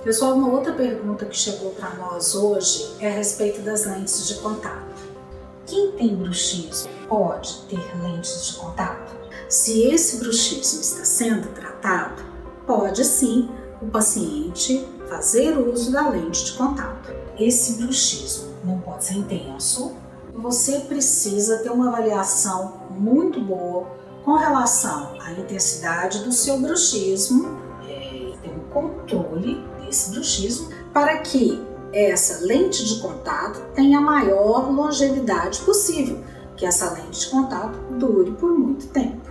Pessoal, uma outra pergunta que chegou para nós hoje é a respeito das lentes de contato. Quem tem bruxismo pode ter lentes de contato? Se esse bruxismo está sendo tratado, pode sim o paciente fazer uso da lente de contato. Esse bruxismo não pode ser intenso. Você precisa ter uma avaliação muito boa com relação à intensidade do seu bruxismo, ter um controle desse bruxismo para que essa lente de contato tenha a maior longevidade possível, que essa lente de contato dure por muito tempo.